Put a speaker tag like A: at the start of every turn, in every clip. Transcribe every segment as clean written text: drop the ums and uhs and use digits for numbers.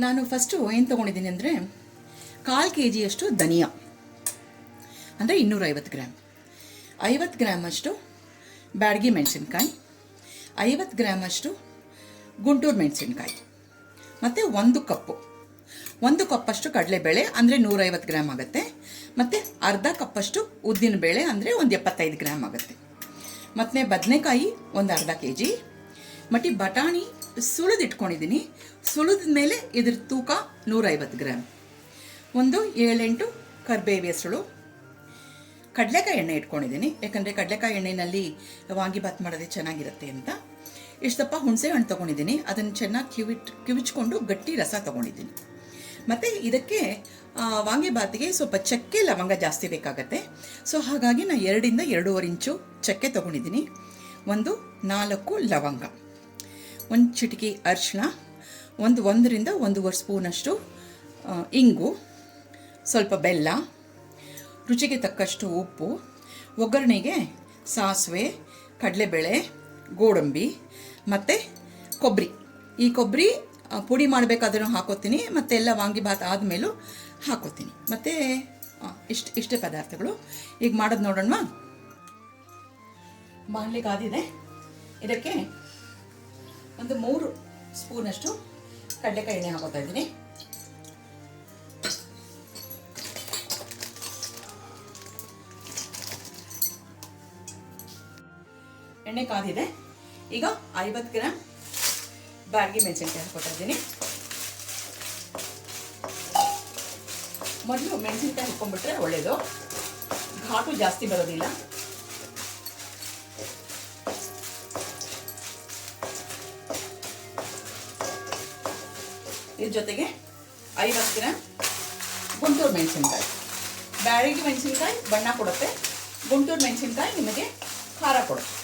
A: ನಾನು ಫಸ್ಟು ಏನು ತೊಗೊಂಡಿದ್ದೀನಿ ಅಂದರೆ 1/4 kg ಧನಿಯಾ ಅಂದರೆ 250 ಗ್ರಾಮ್, 50 ಗ್ರಾಮ್ ಬ್ಯಾಡಗಿ ಮೆಣಸಿನ್ಕಾಯಿ, 50 ಗ್ರಾಮ್ ಗುಂಟೂರು ಮೆಣಸಿನ್ಕಾಯಿ ಮತ್ತು 1 ಕಪ್ಪಷ್ಟು ಕಡಲೆಬೇಳೆ ಅಂದರೆ 150 ಗ್ರಾಮ್ ಆಗುತ್ತೆ, ಮತ್ತು ಅರ್ಧ ಕಪ್ಪಷ್ಟು ಉದ್ದಿನಬೇಳೆ ಅಂದರೆ ಒಂದು 75 ಗ್ರಾಮ್ ಆಗುತ್ತೆ, ಮತ್ತು ಬದನೆಕಾಯಿ ಒಂದು ಅರ್ಧ kg, ಮತ್ತು ಬಟಾಣಿ ಸುಳಿದಿಟ್ಕೊಂಡಿದ್ದೀನಿ. ಸುಳಿದ ಮೇಲೆ ಇದ್ರ ತೂಕ 150 ಗ್ರಾಮ್, ಒಂದು 7-8 ಕರಿಬೇವು ಹೆಸರು, ಕಡಲೆಕಾಯಿ ಎಣ್ಣೆ ಇಟ್ಕೊಂಡಿದ್ದೀನಿ. ಯಾಕಂದರೆ ಕಡಲೆಕಾಯಿ ಎಣ್ಣೆಯಲ್ಲಿ ವಾಂಗಿಭಾತ್ ಮಾಡೋದೇ ಚೆನ್ನಾಗಿರುತ್ತೆ ಅಂತ. ಇಷ್ಟಪ್ಪ ಹುಣಸೆ ಹಣ್ಣು ತೊಗೊಂಡಿದ್ದೀನಿ, ಅದನ್ನು ಚೆನ್ನಾಗಿ ಕಿವಿಚ್ಕೊಂಡು ಗಟ್ಟಿ ರಸ ತೊಗೊಂಡಿದ್ದೀನಿ. ಮತ್ತು ಇದಕ್ಕೆ ವಾಂಗಿಭಾತಿಗೆ ಸ್ವಲ್ಪ ಚಕ್ಕೆ ಲವಂಗ ಜಾಸ್ತಿ ಬೇಕಾಗತ್ತೆ. ಸೊ ಹಾಗಾಗಿ ನಾನು 2 ಇಂದ 2.5 ಇಂಚು ಚಕ್ಕೆ ತೊಗೊಂಡಿದ್ದೀನಿ, 4 ಲವಂಗ, 1 ಚಿಟಿಕೆ ಅರಿಶಿಣ, 1 ರಿಂದ 1.5 ಸ್ಪೂನಷ್ಟು ಇಂಗು, ಸ್ವಲ್ಪ ಬೆಲ್ಲ, ರುಚಿಗೆ ತಕ್ಕಷ್ಟು ಉಪ್ಪು, ಒಗ್ಗರಣೆಗೆ ಸಾಸಿವೆ, ಕಡಲೆಬೇಳೆ, ಗೋಡಂಬಿ ಮತ್ತು ಕೊಬ್ಬರಿ. ಈ ಕೊಬ್ಬರಿ ಪುಡಿ ಮಾಡಬೇಕಾದ್ರೂ ಹಾಕೋತೀನಿ, ಮತ್ತು ಎಲ್ಲ ವಾಂಗಿಭಾತ್ ಆದಮೇಲೂ ಹಾಕೋತೀನಿ. ಮತ್ತು ಇಷ್ಟೇ ಪದಾರ್ಥಗಳು. ಈಗ ಮಾಡೋದು ನೋಡೋಣ. ಬಾಣಲೆ ಕಾದಿದೆ, ಇದಕ್ಕೆ ಒಂದು 3 ಸ್ಪೂನಷ್ಟು ಕಡಲೆಕಾಯಿ ಎಣ್ಣೆ ಹಾಕೋತಾ ಇದ್ದೀನಿ. ಎಣ್ಣೆ ಕಾದಿದೆ. ಈಗ 50 ಗ್ರಾಮ್ ಬ್ಯಾಡಗಿ ಮೆಣಸಿನ್ಕಾಯಿ ಹಾಕೋತಾ ಇದ್ದೀನಿ. ಮೊದಲು ಮೆಣಸಿನ್ಕಾಯಿ ಹಾಕ್ಕೊಂಡ್ಬಿಟ್ರೆ ಒಳ್ಳೆಯದು, ಘಾಟು ಜಾಸ್ತಿ ಬರೋದಿಲ್ಲ. ಇದ್ರ ಜೊತೆಗೆ 50 ಗ್ರಾಮ್ ಗುಂಟೂರು ಮೆಣಸಿನ್ಕಾಯಿ. ಬ್ಯಾಡಗಿ ಮೆಣಸಿನ್ಕಾಯಿ ಬಣ್ಣ ಕೊಡುತ್ತೆ, ಗುಂಟೂರು ಮೆಣಸಿನ್ಕಾಯಿ ನಿಮಗೆ ಖಾರ ಕೊಡುತ್ತೆ.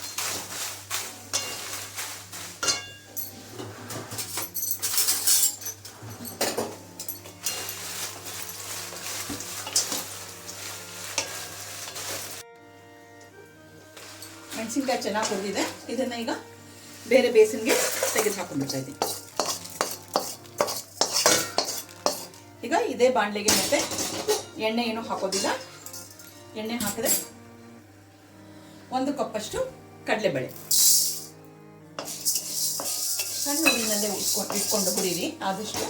A: ಮೆಣಸಿನ್ಕಾಯಿ ಚೆನ್ನಾಗಿ ಹುರಿದಿದೆ, ಇದನ್ನು ಈಗ ಬೇರೆ ಬೇಸನ್ಗೆ ತೆಗೆದು ಹಾಕೊಂಡ್ಬಿಡ್ತಾ ಇದ್ದೀನಿ. ಈಗ ಇದೇ ಬಾಣಲೆಗೆ ಮತ್ತೆ ಎಣ್ಣೆ ಏನೂ ಹಾಕೋದಿಲ್ಲ. ಎಣ್ಣೆ ಹಾಕಿದ್ರೆ 1 ಕಪ್ಪಷ್ಟು ಕಡಲೆಬೇಳೆ ಸಣ್ಣ ಉರಿನಲ್ಲೇ ಇಟ್ಕೊಂಡು ಹುರಿರಿ ಆದಷ್ಟು.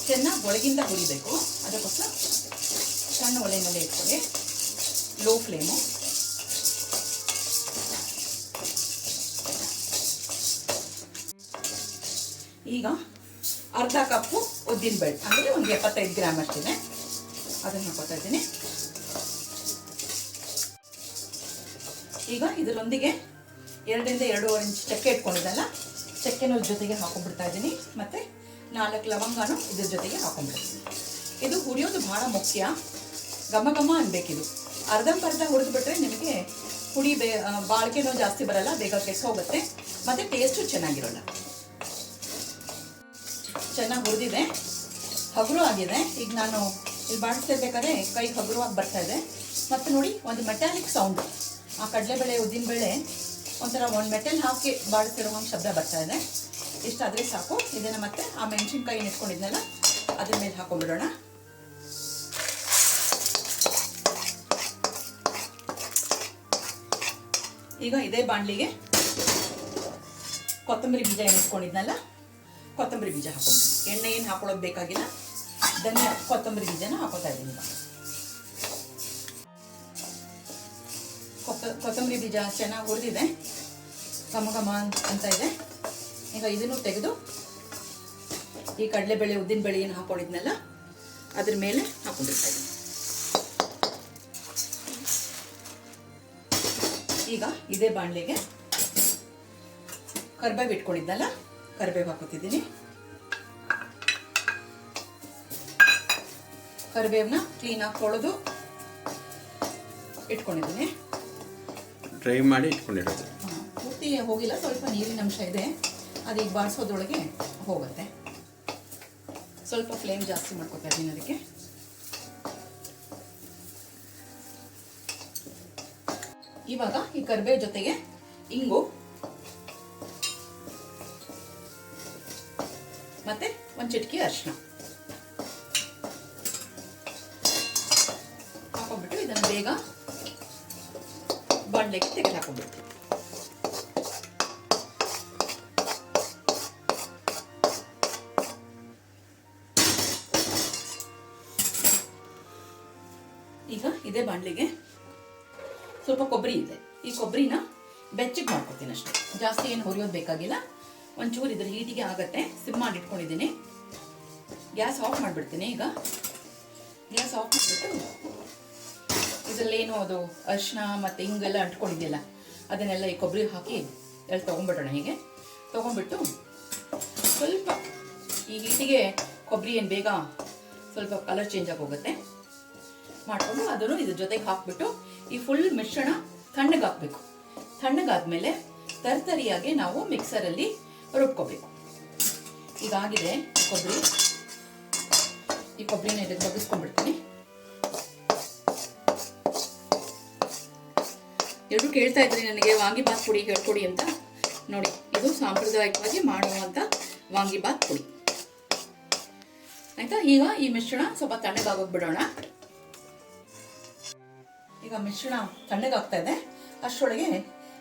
A: ಚೆನ್ನಾಗಿ ಒಳಗಿಂದ ಹುರಿಬೇಕು, ಅದಕ್ಕೋಸ್ಕರ ಸಣ್ಣ ಒಲೆಯಲ್ಲೇ ಇಟ್ಕೊಳ್ಳಿ, ಲೋ ಫ್ಲೇಮು. ಈಗ ಅರ್ಧ ಕಪ್ಪು ಉದ್ದಿನಬೇಳೆ ಅಂದರೆ ಒಂದು 75 ಗ್ರಾಮ್ ಅಷ್ಟಿದೆ, ಅದನ್ನು ಹಾಕೋತಾ ಇದ್ದೀನಿ. ಈಗ ಇದರೊಂದಿಗೆ 2 ಇಂದ 2.5 ಇಂಚ್ ಚಕ್ಕೆ ಇಟ್ಕೊಂಡಿದ್ದಲ್ಲ, ಚಕ್ಕೆನೂ ಜೊತೆಗೆ ಹಾಕೊಂಡ್ಬಿಡ್ತಾ ಇದ್ದೀನಿ, ಮತ್ತು 4 ಲವಂಗನೂ ಇದ್ರ ಜೊತೆಗೆ ಹಾಕೊಂಡ್ಬಿಡ್ತೀನಿ. ಇದು ಹುರಿಯೋದು ಭಾಳ ಮುಖ್ಯ, ಘಮ ಘಮ ಅನ್ಬೇಕಿದು. ಅರ್ಧಂಬರ್ಧ ಹುರಿದ್ಬಿಟ್ರೆ ನಿಮಗೆ ಹುಡಿ ಬಾಳಿಕೆನೂ ಜಾಸ್ತಿ ಬರಲ್ಲ, ಬೇಗ ಕೆಟ್ಟು ಹೋಗುತ್ತೆ, ಮತ್ತು ಟೇಸ್ಟು ಚೆನ್ನಾಗಿರೋಲ್ಲ. ಚೆನ್ನಾಗಿ ಹುರಿದಿದೆ, ಹಗುರು ಆಗಿದೆ. ಈಗ ನಾನು ಇಲ್ಲಿ ಬಾಡಿಸ್ತಿರ್ಬೇಕಾದ್ರೆ ಕೈ ಹಗುರವಾಗಿ ಬರ್ತಾಯಿದೆ, ಮತ್ತು ನೋಡಿ ಒಂದು ಮೆಟಾಲಿಕ್ ಸೌಂಡು. ಆ ಕಡಲೆಬೇಳೆ ಉದ್ದಿನಬೇಳೆ ಒಂಥರ ಒಂದು ಮೆಟಲ್ ಹಾಕಿ ಬಾಡಿಸ್ತಿರೋ ಹಂಗೆ ಶಬ್ದ ಬರ್ತಾಯಿದೆ. ಇಷ್ಟಾದರೆ ಸಾಕು. ಇದನ್ನು ಮತ್ತೆ ಆ ಮೆಣಸಿನ್ಕಾಯಿ ಇಟ್ಕೊಂಡಿದ್ನಲ್ಲ ಅದ್ರ ಮೇಲೆ ಹಾಕೊಂಡ್ಬಿಡೋಣ. ಈಗ ಇದೇ ಬಾಣಲಿಗೆ ಕೊತ್ತಂಬರಿ ಬೀಜ ಇಟ್ಕೊಂಡಿದ್ನಲ್ಲ, ಕೊತ್ತಂಬರಿ ಬೀಜ ಹಾಕೊಂಡ್ಬಿಡಿ. ಎಣ್ಣೆ ಏನು ಹಾಕೊಳ್ಳೋದು ಬೇಕಾಗಿಲ್ಲ, ಧನಿಯಾ ಕೊತ್ತಂಬರಿ ಬೀಜನ ಹಾಕೋತಾ ಇದ್ದೀನಿ. ಕೊತ್ತಂಬರಿ ಬೀಜ ಚೆನ್ನಾಗಿ ಹುರಿದಿದೆ, ಘಮ ಘಮ ಅಂತ ಇದೆ. ಈಗ ಇದನ್ನು ತೆಗೆದು ಈ ಕಡಲೆಬೇಳೆ ಉದ್ದಿನಬೇಳೆ ಏನು ಹಾಕೊಂಡಿದ್ನಲ್ಲ ಅದ್ರ ಮೇಲೆ ಹಾಕೊಂಡಿರ್ತಾ ಇದ್ದೀನಿ. ಈಗ ಇದೇ ಬಾಣಲೆಗೆ ಕರಿಬೇವು ಇಟ್ಕೊಂಡಿದ್ನಲ್ಲ, ಕರಿಬೇವು ಹಾಕೋತಿದ್ದೀನಿ. ಕರಿಬೇವನ್ನ ಕ್ಲೀನಾಗಿ ತೊಳೆದು ಇಟ್ಕೊಂಡಿದ್ದೀನಿ.
B: ಡ್ರೈ ಮಾಡಿ ಇಟ್ಕೊಂಡಿರೋದು,
A: ಪೂರ್ತಿ ಹೋಗಿಲ್ಲ, ಸ್ವಲ್ಪ ನೀರಿನ ಅಂಶ ಇದೆ, ಅದೀಗ ಬಾಡಿಸೋದ್ರೊಳಗೆ ಹೋಗುತ್ತೆ. ಸ್ವಲ್ಪ ಫ್ಲೇಮ್ ಜಾಸ್ತಿ ಮಾಡ್ಕೊತಾ ಇದ್ದೀನಿ ಅದಕ್ಕೆ. ಇವಾಗ ಈ ಕರಿಬೇವು ಜೊತೆಗೆ ಇಂಗು ಮತ್ತೆ ಒಂದು ಚಿಟಿಕೆ ಅರಿಶಿನ ಹಾಕೊಂಡ್ಬಿಟ್ಟು ಇದನ್ನು ಬೇಗ ಬಾಣಲೆಗೆ ತೆಗೆದು ಹಾಕೊಂಡ್ಬಿಡ್ತೀವಿ. ಈಗ ಇದೇ ಬಾಣಲೆಗೆ ಸ್ವಲ್ಪ ಕೊಬ್ಬರಿ ಇದೆ. ಈ ಕೊಬ್ಬರಿನ ಬೆಚ್ಚಗೆ ಮಾಡ್ಕೊತೀನಿ ಅಷ್ಟೇ, ಜಾಸ್ತಿ ಏನು ಹುರಿಯೋದು ಬೇಕಾಗಿಲ್ಲ. ಒಂಚೂರು ಇದ್ರ ಹೀಟಿಗೆ ಆಗತ್ತೆ. ಸಿಮ್ ಮಾಡಿ ಇಟ್ಕೊಂಡಿದ್ದೀನಿ. ಗ್ಯಾಸ್ ಆಫ್ ಮಾಡಿಬಿಡ್ತೀನಿ. ಈಗ ಗ್ಯಾಸ್ ಆಫ್ ಮಾಡಿಬಿಟ್ಟು ಇದರಲ್ಲೇನು ಅದು ಅರಿಶಿನ ಮತ್ತು ಹಿಂಗೆಲ್ಲ ಅಂಟ್ಕೊಂಡಿದೆಯಲ್ಲ ಅದನ್ನೆಲ್ಲ ಈ ಕೊಬ್ಬರಿ ಹಾಕಿ ಎಲ್ಲ ತೊಗೊಂಡ್ಬಿಡೋಣ. ಹೀಗೆ ತೊಗೊಂಡ್ಬಿಟ್ಟು ಸ್ವಲ್ಪ ಈ ಹೀಟಿಗೆ ಕೊಬ್ಬರಿ ಏನು ಬೇಗ ಸ್ವಲ್ಪ ಕಲರ್ ಚೇಂಜ್ ಆಗಿ ಹೋಗುತ್ತೆ ಮಾಡಿಕೊಂಡು ಅದನ್ನು ಇದ್ರ ಜೊತೆಗೆ ಹಾಕ್ಬಿಟ್ಟು ಈ ಫುಲ್ ಮಿಶ್ರಣ ತಣ್ಣಗಾಗಬೇಕು. ತಣ್ಣಗಾದ್ಮೇಲೆ ತರ್ತರಿಯಾಗಿ ನಾವು ಮಿಕ್ಸರಲ್ಲಿ ರುಬ್ಕೋಬೇಕು. ಇದಾಗಿದೆ ಈ ಕೊಬ್ಬರಿನ ಇದಕ್ಕೆ ಬಗ್ಗಿಸ್ಕೊಂಡ್ಬಿಡ್ತೀನಿ. ಎಲ್ಲರೂ ಕೇಳ್ತಾ ಇದ್ರಿ ನನಗೆ ವಾಂಗಿಬಾತ್ ಪುಡಿ ಹೇಳ್ಕೊಡಿ ಅಂತ. ನೋಡಿ, ಇದು ಸಾಂಪ್ರದಾಯಿಕವಾಗಿ ಮಾಡುವಂಥ ವಾಂಗಿಬಾತ್ ಪುಡಿ ಆಯ್ತಾ. ಈಗ ಈ ಮಿಶ್ರಣ ಸ್ವಲ್ಪ ತಣ್ಣಗಾಗೋಗ್ಬಿಡೋಣ. ಈಗ ಮಿಶ್ರಣ ತಣ್ಣಗಾಗ್ತಾ ಇದೆ. ಅಷ್ಟರೊಳಗೆ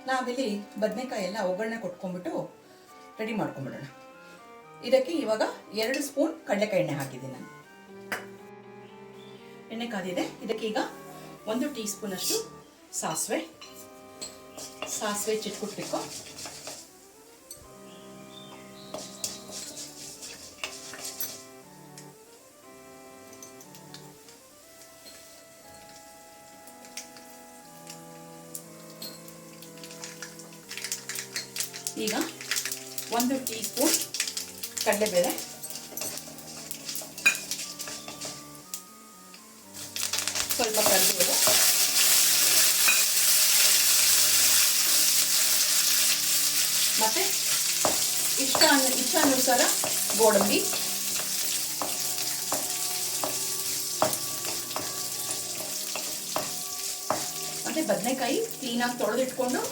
A: ನಾವಿಲ್ಲಿ ಬದನೆಕಾಯಿ ಎಲ್ಲ ಒಗ್ಗರಣೆ ಕೊಟ್ಕೊಂಡ್ಬಿಟ್ಟು ರೆಡಿ ಮಾಡ್ಕೊಂಡ್ಬಿಡೋಣ. ಇದಕ್ಕೆ ಇವಾಗ 2 ಸ್ಪೂನ್ ಕಡಲೆಕಾಯಿ ಎಣ್ಣೆ ಹಾಕಿದ್ದೀನಿ ನಾನು. ಎಣ್ಣೆ ಕಾದಿದೆ. ಇದಕ್ಕೆ ಈಗ 1 ಟೀ ಸ್ಪೂನ್ ಅಷ್ಟು ಸಾಸಿವೆ ಚಿಟ್ಕೊಟ್ಬೇಕು. ಈಗ 1 ಟೀ ಸ್ಪೂನ್ ಕಡಲೆಬೇಳೆ, ಸ್ವಲ್ಪ ಕರಿಬೇವು, ಮತ್ತೆ ಇಷ್ಟಾನುಸಾರ ಗೋಡಂಬಿ, ಮತ್ತೆ ಬದನೆಕಾಯಿ ಕ್ಲೀನಾಗಿ ತೊಳೆದಿಟ್ಕೊಂಡು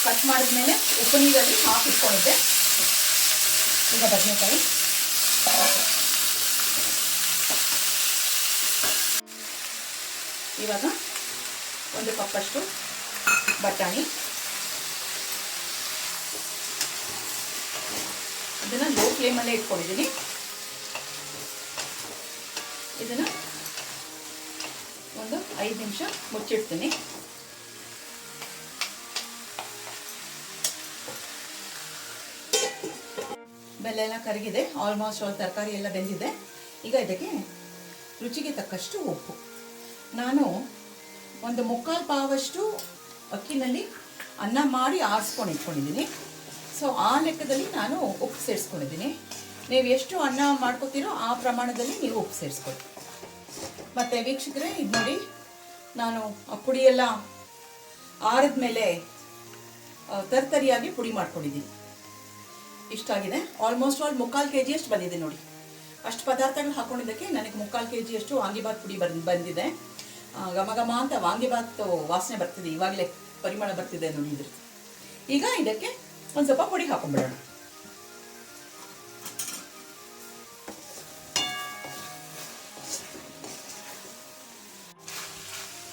A: ಕಟ್ ಮಾಡಿದ್ಮೇಲೆ ಉಪ್ಪು ನೀರಲ್ಲಿ ಹಾಕಿಟ್ಕೊಂಡಿದ್ದೆ. ಈಗ ಬದನೆಕಾಯಿ, ಇವಾಗ 1 ಕಪ್ಪಷ್ಟು ಬಟಾಣಿ, ಇದನ್ನು ಲೋ ಫ್ಲೇಮಲ್ಲೇ ಇಟ್ಕೊಂಡಿದ್ದೀನಿ. ಇದನ್ನು ಒಂದು 5 ನಿಮಿಷ ಮುಚ್ಚಿಡ್ತೀನಿ. ಬೆಲ್ಲ ಎಲ್ಲ ಕರಗಿದೆ. ಆಲ್ಮೋಸ್ಟ್ ತರಕಾರಿ ಎಲ್ಲ ಬೆಂದಿದೆ. ಈಗ ಇದಕ್ಕೆ ರುಚಿಗೆ ತಕ್ಕಷ್ಟು ಉಪ್ಪು. ನಾನು 1/4 ಪಾವಷ್ಟು ಅಕ್ಕಿನಲ್ಲಿ ಅನ್ನ ಮಾಡಿ ಆರಿಸ್ಕೊಂಡು ಇಟ್ಕೊಂಡಿದ್ದೀನಿ. ಸೊ ಆ ಲೆಕ್ಕದಲ್ಲಿ ನಾನು ಉಪ್ಪು ಸೇರಿಸ್ಕೊಂಡಿದ್ದೀನಿ. ನೀವು ಎಷ್ಟು ಅನ್ನ ಮಾಡ್ಕೋತೀರೋ ಆ ಪ್ರಮಾಣದಲ್ಲಿ ನೀವು ಉಪ್ಪು ಸೇರಿಸ್ಕೊಳ್ಳಿ. ಮತ್ತು ವೀಕ್ಷಕರೇ, ಇದು ನೋಡಿ, ನಾನು ಆ ಪುಡಿಯೆಲ್ಲ ಆರಿದ ಮೇಲೆ ತರ್ತರಿಯಾಗಿ ಪುಡಿ ಮಾಡ್ಕೊಂಡಿದ್ದೀನಿ. ಇಷ್ಟಾಗಿದೆ. ಆಲ್ಮೋಸ್ಟ್ 1/4 kg ಅಷ್ಟು ಬಂದಿದೆ ನೋಡಿ. ಅಷ್ಟು ಪದಾರ್ಥಗಳು ಹಾಕೊಂಡಿದ್ದಕ್ಕೆ ನನಗೆ 1/4 kg ಅಷ್ಟು ವಾಂಗಿಬಾತ್ ಪುಡಿ ಬಂದಿದೆ. ಘಮ ಘಮ ಅಂತ ವಾಂಗಿಬಾತ್ ವಾಸನೆ ಬರ್ತಿದೆ. ಇವಾಗಲೇ ಪರಿಮಳ ಬರ್ತಿದೆ ನೋಡಿ. ಈಗ ಇದಕ್ಕೆ ಒಂದು ಸ್ವಲ್ಪ ಪುಡಿ ಹಾಕೊಂಡ್ಬಿಡೋಣ.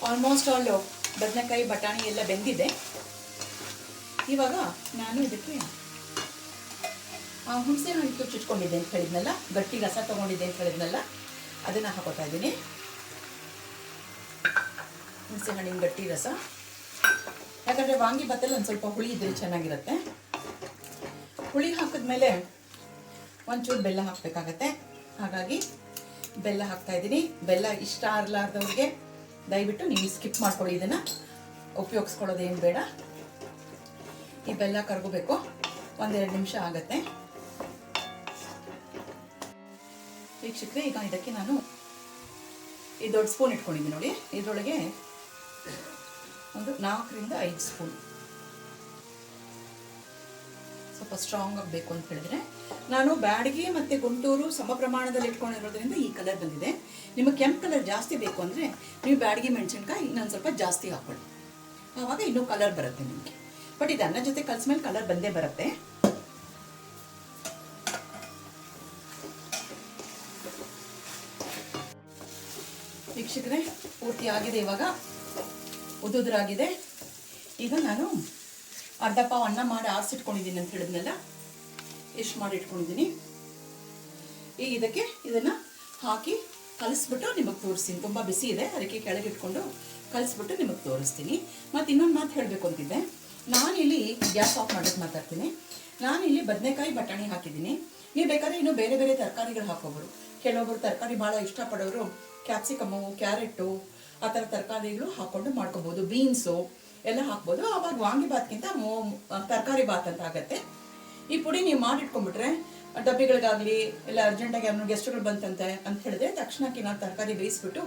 A: ಆಲ್ಮೋಸ್ಟ್ ಬದನೆಕಾಯಿ ಬಟಾಣಿ ಎಲ್ಲ ಬೆಂದಿದೆ. ಇವಾಗ ನಾನು ಇದಕ್ಕೆ ಹುಣಸೆ ಹಣ್ಣು ತುಚ್ಚಿಟ್ಕೊಂಡಿದ್ದೆ ಅಂತ ಹೇಳಿದ್ನಲ್ಲ, ಗಟ್ಟಿ ರಸ ತೊಗೊಂಡಿದ್ದೆ ಅಂತ ಹೇಳಿದ್ನಲ್ಲ, ಅದನ್ನು ಹಾಕೋತಾ ಇದ್ದೀನಿ. ಹುಣಸೆ ಹಣ್ಣಿನ ಗಟ್ಟಿ ರಸ, ಯಾಕಂದರೆ ವಾಂಗಿಬಾತಲ್ಲಿ ಒಂದು ಸ್ವಲ್ಪ ಹುಳಿ ಇದ್ರೆ ಚೆನ್ನಾಗಿರುತ್ತೆ. ಹುಳಿ ಹಾಕಿದ್ಮೇಲೆ ಒಂಚೂರು ಬೆಲ್ಲ ಹಾಕಬೇಕಾಗತ್ತೆ. ಹಾಗಾಗಿ ಬೆಲ್ಲ ಹಾಕ್ತಾ ಇದ್ದೀನಿ. ಬೆಲ್ಲ ಇಷ್ಟ ಆಗಲಾರ್ದವ್ರಿಗೆ ದಯವಿಟ್ಟು ನೀವು ಸ್ಕಿಪ್ ಮಾಡ್ಕೊಳ್ಳಿ. ಇದನ್ನು ಉಪಯೋಗಿಸ್ಕೊಳ್ಳೋದೇನು ಬೇಡ. ಈ ಬೆಲ್ಲ ಕರಗಬೇಕು. 1-2 ನಿಮಿಷ ಆಗುತ್ತೆ. ವೀಕ್ಷಕರೇ, ಈಗ ಇದಕ್ಕೆ ನಾನು ಈ ದೊಡ್ಡ ಸ್ಪೂನ್ ಇಟ್ಕೊಂಡಿದ್ದೀನಿ ನೋಡಿ. ಇದರೊಳಗೆ ಒಂದು 4-5 ಸ್ಪೂನ್, ಸ್ವಲ್ಪ ಸ್ಟ್ರಾಂಗ್ ಆಗಬೇಕು ಅಂತ ಹೇಳಿದ್ರೆ, ನಾನು ಬ್ಯಾಡಗಿ ಮತ್ತು ಗುಂಟೂರು ಸಮ ಪ್ರಮಾಣದಲ್ಲಿ ಇಟ್ಕೊಂಡಿರೋದ್ರಿಂದ ಈ ಕಲರ್ ಬಂದಿದೆ. ನಿಮಗೆ ಕೆಂಪು ಕಲರ್ ಜಾಸ್ತಿ ಬೇಕು ಅಂದರೆ ನೀವು ಬ್ಯಾಡಗಿ ಮೆಣಸಿನ್ಕಾಯಿ ಇನ್ನೊಂದು ಸ್ವಲ್ಪ ಜಾಸ್ತಿ ಹಾಕ್ಕೊಳ್ಳಿ. ಆವಾಗ ಇನ್ನೂ ಕಲರ್ ಬರುತ್ತೆ ನಿಮಗೆ. ಬಟ್ ಇದು ಅನ್ನ ಜೊತೆ ಕಲ್ಸ್ಮೇಲೆ ಕಲರ್ ಬಂದೇ ಬರುತ್ತೆ. ವೀಕ್ಷಕರೇ, ಪೂರ್ತಿ ಆಗಿದೆ. ಇವಾಗ ಉದುರಾಗಿದೆ. ಈಗ ನಾನು ಅರ್ಧ ಪಾವ್ ಅನ್ನ ಮಾಡಿ ಆರಿಸಿಟ್ಕೊಂಡಿದ್ದೀನಿ ಅಂತ ಹೇಳಿದ್ನೆಲ್ಲ, ಎಷ್ಟು ಮಾಡಿ ಇಟ್ಕೊಂಡಿದ್ದೀನಿ. ಈಗ ಇದಕ್ಕೆ ಇದನ್ನು ಹಾಕಿ ಕಲಿಸ್ಬಿಟ್ಟು ನಿಮಗೆ ತೋರಿಸ್ತೀನಿ. ತುಂಬ ಬಿಸಿ ಇದೆ, ಅದಕ್ಕೆ ಕೆಳಗೆ ಇಟ್ಕೊಂಡು ಕಲಿಸ್ಬಿಟ್ಟು ನಿಮಗೆ ತೋರಿಸ್ತೀನಿ. ಮತ್ತು ಇನ್ನೊಂದು ಮಾತು ಹೇಳಬೇಕು ಅಂತಿದ್ದೆ. ನಾನಿಲ್ಲಿ ಗ್ಯಾಸ್ ಆಫ್ ಮಾಡೋಕ್ಕೆ ಮಾತಾಡ್ತೀನಿ. ನಾನಿಲ್ಲಿ ಬದನೆಕಾಯಿ ಬಟಾಣಿ ಹಾಕಿದ್ದೀನಿ. ನೀವು ಬೇಕಾದ್ರೆ ಇನ್ನೂ ಬೇರೆ ಬೇರೆ ತರಕಾರಿಗಳು ಹಾಕೋಬೋದು. ಕೆಲವೊಬ್ಬರು ತರಕಾರಿ ಭಾಳ ಇಷ್ಟಪಡೋರು ಕ್ಯಾಪ್ಸಿಕಮ್ಮು, ಕ್ಯಾರೆಟು ಆ ಥರ ತರಕಾರಿಗಳು ಹಾಕ್ಕೊಂಡು ಮಾಡ್ಕೋಬೋದು. ಬೀನ್ಸು ಎಲ್ಲ ಹಾಕ್ಬೋದು. ಆವಾಗ ವಾಂಗಿಬಾತ್ಗಿಂತ ತರಕಾರಿ ಬಾತ್ ಅಂತ ಆಗುತ್ತೆ. ಈ ಪುಡಿ ನೀವು ಮಾಡಿಟ್ಕೊಂಡ್ಬಿಟ್ರೆ ಡಬ್ಬಿಗಳಿಗಾಗಲಿ ಎಲ್ಲ ಅರ್ಜೆಂಟಾಗಿ ಅವ್ರ ಗೆಸ್ಟ್ಗಳು ಬಂತಂತೆ ಅಂತ ಹೇಳಿದ್ರೆ ತಕ್ಷಣಕ್ಕೆ ನಾನು ತರಕಾರಿ ಬೇಯಿಸ್ಬಿಟ್ಟು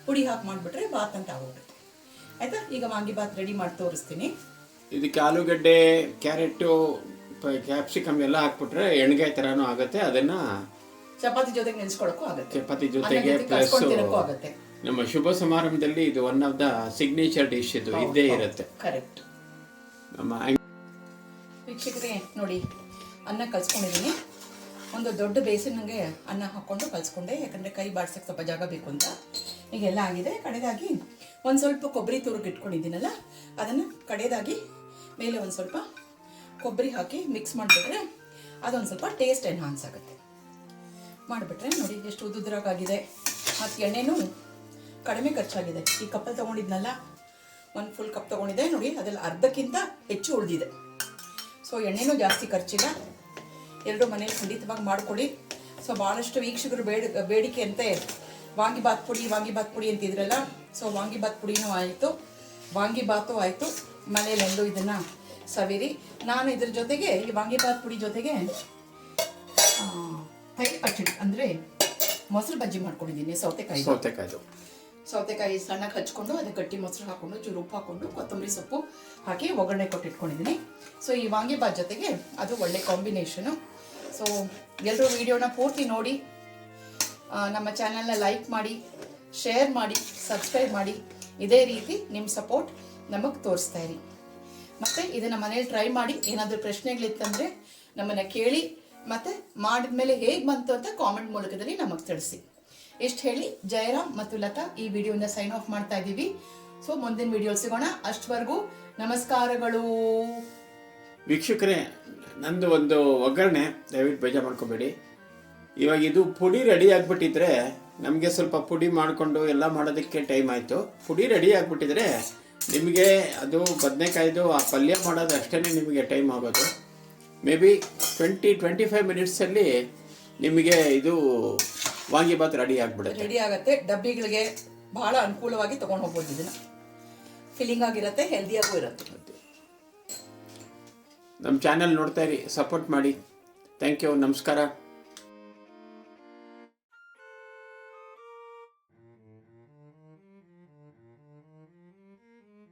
A: ಪುಡಿ ಹಾಕಿ ಮಾಡಿಬಿಟ್ರೆ ಬಾತ್ ಅಂತ ಆಗೋಗುತ್ತೆ. ಆಯಿತಾ? ಈಗ ವಾಂಗಿಬಾತ್ ರೆಡಿ ಮಾಡಿ ತೋರಿಸ್ತೀನಿ.
B: ಇದಕ್ಕೆ ಆಲೂಗಡ್ಡೆ, ಕ್ಯಾರೆಟು, ಕ್ಯಾಪ್ಸಿಕಮ್ ಎಲ್ಲ ಹಾಕ್ಬಿಟ್ರೆ ಎಣ್ಗಾಯಿ ಥರನೂ ಆಗುತ್ತೆ. ಅದನ್ನು
A: ಚಪಾತಿ ಜೊತೆಗೆ ನೆನೆಸ್ಕೊಳ್ಳೋಕ್ಕೂ ಆಗುತ್ತೆ.
B: ಚಪಾತಿ ಜೊತೆಗೆ ಪ್ಲಸ್
A: ಆಗುತ್ತೆ.
B: ನಮ್ಮ ಶುಭ ಸಮಾರಂಭದಲ್ಲಿ ಇದು one of the signature dish ಇದು ಇದ್ದೇ ಇರುತ್ತೆ.
A: ಕರೆಕ್ಟ್.
B: ನಮ್ಮ
A: ವೀಕ್ಷಕರೇ ನೋಡಿ, ಅನ್ನ ಕಲ್ಸ್ಕೊಂಡಿದ್ದೀನಿ. ಒಂದು ದೊಡ್ಡ ಬೇಸಿನ್ಗೆ ಅನ್ನ ಹಾಕ್ಕೊಂಡು ಕಲ್ಸ್ಕೊಂಡೆ, ಯಾಕಂದರೆ ಕೈ ಬಾಡ್ಸೋಕ್ಕೆ ಸ್ವಲ್ಪ ಜಾಗ ಬೇಕು ಅಂತ. ಈಗೆಲ್ಲ ಆಗಿದೆ. ಕಡೆದಾಗಿ ಒಂದು ಸ್ವಲ್ಪ ಕೊಬ್ಬರಿ ತುರುಗಿ ಇಟ್ಕೊಂಡಿದ್ದೀನಲ್ಲ, ಅದನ್ನು ಕಡೆದಾಗಿ ಮೇಲೆ ಒಂದು ಸ್ವಲ್ಪ ಕೊಬ್ಬರಿ ಹಾಕಿ ಮಿಕ್ಸ್ ಮಾಡಿಬಿಟ್ರೆ ಅದೊಂದು ಸ್ವಲ್ಪ ಟೇಸ್ಟ್ ಎನ್ಹಾನ್ಸ್ ಆಗುತ್ತೆ. ಮಾಡಿಬಿಟ್ರೆ ನೋಡಿ ಎಷ್ಟು ಉದುರಾಗಿದೆ. ಮತ್ತು ಎಣ್ಣೆನೂ ಕಡಿಮೆ ಖರ್ಚಾಗಿದೆ. ಈ ಕಪ್ಪಲ್ಲಿ ತೊಗೊಂಡಿದ್ನಲ್ಲ, ಒಂದು ಫುಲ್ ಕಪ್ ತೊಗೊಂಡಿದ್ದೆ ನೋಡಿ, ಅದರಲ್ಲಿ ಅರ್ಧಕ್ಕಿಂತ ಹೆಚ್ಚು ಉಳಿದಿದೆ. ಸೊ ಎಣ್ಣೆನೂ ಜಾಸ್ತಿ ಖರ್ಚಿಲ್ಲ. ಎಲ್ಲರೂ ಮನೇಲಿ ಖಂಡಿತವಾಗಿ ಮಾಡಿಕೊಡಿ. ಸೊ ಭಾಳಷ್ಟು ವೀಕ್ಷಕರು ಬೇಡಿಕೆ ಅಂತೆ ವಾಂಗಿಬಾತ್ ಪುಡಿ ಅಂತಿದ್ರಲ್ಲ. ಸೊ ವಾಂಗಿಬಾತ್ ಪುಡಿನೂ ಆಯಿತು, ವಾಂಗಿಬಾತು ಆಯಿತು. ಮನೇಲೆಂದು ಇದನ್ನು ಸವಿರಿ. ನಾನು ಇದ್ರ ಜೊತೆಗೆ ಈ ವಾಂಗಿಬಾತ್ ಪುಡಿ ಜೊತೆಗೆ ತೈರು ಪಚ್ಚಡಿ ಅಂದರೆ ಮೊಸರು ಬಜ್ಜಿ ಮಾಡ್ಕೊಂಡಿದ್ದೀನಿ. ಸೌತೆಕಾಯಿ ಸಣ್ಣಗೆ ಹಚ್ಕೊಂಡು ಅದಕ್ಕೆ ಗಟ್ಟಿ ಮೊಸರು ಹಾಕ್ಕೊಂಡು ಚೂರು ಉಪ್ಪು ಹಾಕ್ಕೊಂಡು ಕೊತ್ತಂಬರಿ ಸೊಪ್ಪು ಹಾಕಿ ಒಗ್ಗರಣೆ ಕೊಟ್ಟಿಟ್ಕೊಂಡಿದ್ದೀನಿ. ಸೊ ಈ ವಾಂಗಿಬಾತ್ ಜೊತೆಗೆ ಅದು ಒಳ್ಳೆ ಕಾಂಬಿನೇಷನು. ಸೊ ಎಲ್ಲರೂ ವಿಡಿಯೋನ ಪೂರ್ತಿ ನೋಡಿ, ನಮ್ಮ ಚಾನಲ್ನ ಲೈಕ್ ಮಾಡಿ, ಶೇರ್ ಮಾಡಿ, ಸಬ್ಸ್ಕ್ರೈಬ್ ಮಾಡಿ. ಇದೇ ರೀತಿ ನಿಮ್ಮ ಸಪೋರ್ಟ್ ನಮಗೆ ತೋರಿಸ್ತಾ ಇರಿ. ಮತ್ತು ಇದನ್ನು ಮನೇಲಿ ಟ್ರೈ ಮಾಡಿ. ಏನಾದರೂ ಪ್ರಶ್ನೆಗಳಿತ್ತಂದರೆ ನಮ್ಮನ್ನು ಕೇಳಿ, ಮತ್ತು ಮಾಡಿದ್ಮೇಲೆ ಹೇಗೆ ಬಂತು ಅಂತ ಕಾಮೆಂಟ್ ಮೂಲಕದಲ್ಲಿ ನಮಗೆ ತಿಳಿಸಿ. ಇಷ್ಟು ಹೇಳಿ ಜಯರಾಮ್ ಮತ್ತು ಲತಾ ಈ ವಿಡಿಯೋನ ಸೈನ್ ಆಫ್ ಮಾಡ್ತಾ ಇದ್ದೀವಿ. ಸೊ ಮುಂದಿನ ವಿಡಿಯೋ ಸಿಗೋಣ. ಅಷ್ಟವರೆಗೂ ನಮಸ್ಕಾರಗಳು.
B: ವೀಕ್ಷಕರೇ, ನಂದು ಒಂದು ಒಗ್ಗರಣೆ, ದಯವಿಟ್ಟು ಬೇಜಾರು ಮಾಡ್ಕೋಬೇಡಿ. ಇವಾಗ ಇದು ಪುಡಿ ರೆಡಿ ಆಗಿಬಿಟ್ಟಿದ್ರೆ ನಮಗೆ ಸ್ವಲ್ಪ ಪುಡಿ ಮಾಡಿಕೊಂಡು ಎಲ್ಲ ಮಾಡೋದಕ್ಕೆ ಟೈಮ್ ಆಯಿತು. ಪುಡಿ ರೆಡಿ ಆಗಿಬಿಟ್ಟಿದ್ರೆ ನಿಮಗೆ ಅದು ಬದನೆಕಾಯ್ದು ಆ ಪಲ್ಯ ಮಾಡೋದು ಅಷ್ಟೇ ನಿಮಗೆ ಟೈಮ್ ಆಗೋದು. ಮೇ ಬಿ 20-25 ಮಿನಿಟ್ಸಲ್ಲಿ ನಿಮಗೆ ಇದು ವಾಂಗಿಬಾತ್ ರೆಡಿ
A: ಆಗುತ್ತೆ. ಡಬ್ಬಿಗಳಿಗೆ ಬಹಳ ಅನುಕೂಲವಾಗಿ ತೊಗೊಂಡು ಹೋಗ್ಬೋದು. ಇದನ್ನು ಫಿಲ್ಲಿಂಗ್ ಆಗಿರುತ್ತೆ, ಹೆಲ್ದಿಯಾಗೂ ಇರುತ್ತೆ.
B: ನಮ್ಮ ಚಾನಲ್ ನೋಡ್ತಾ ಇರಿ, ಸಪೋರ್ಟ್ ಮಾಡಿ. Thank you. ನಮಸ್ಕಾರ.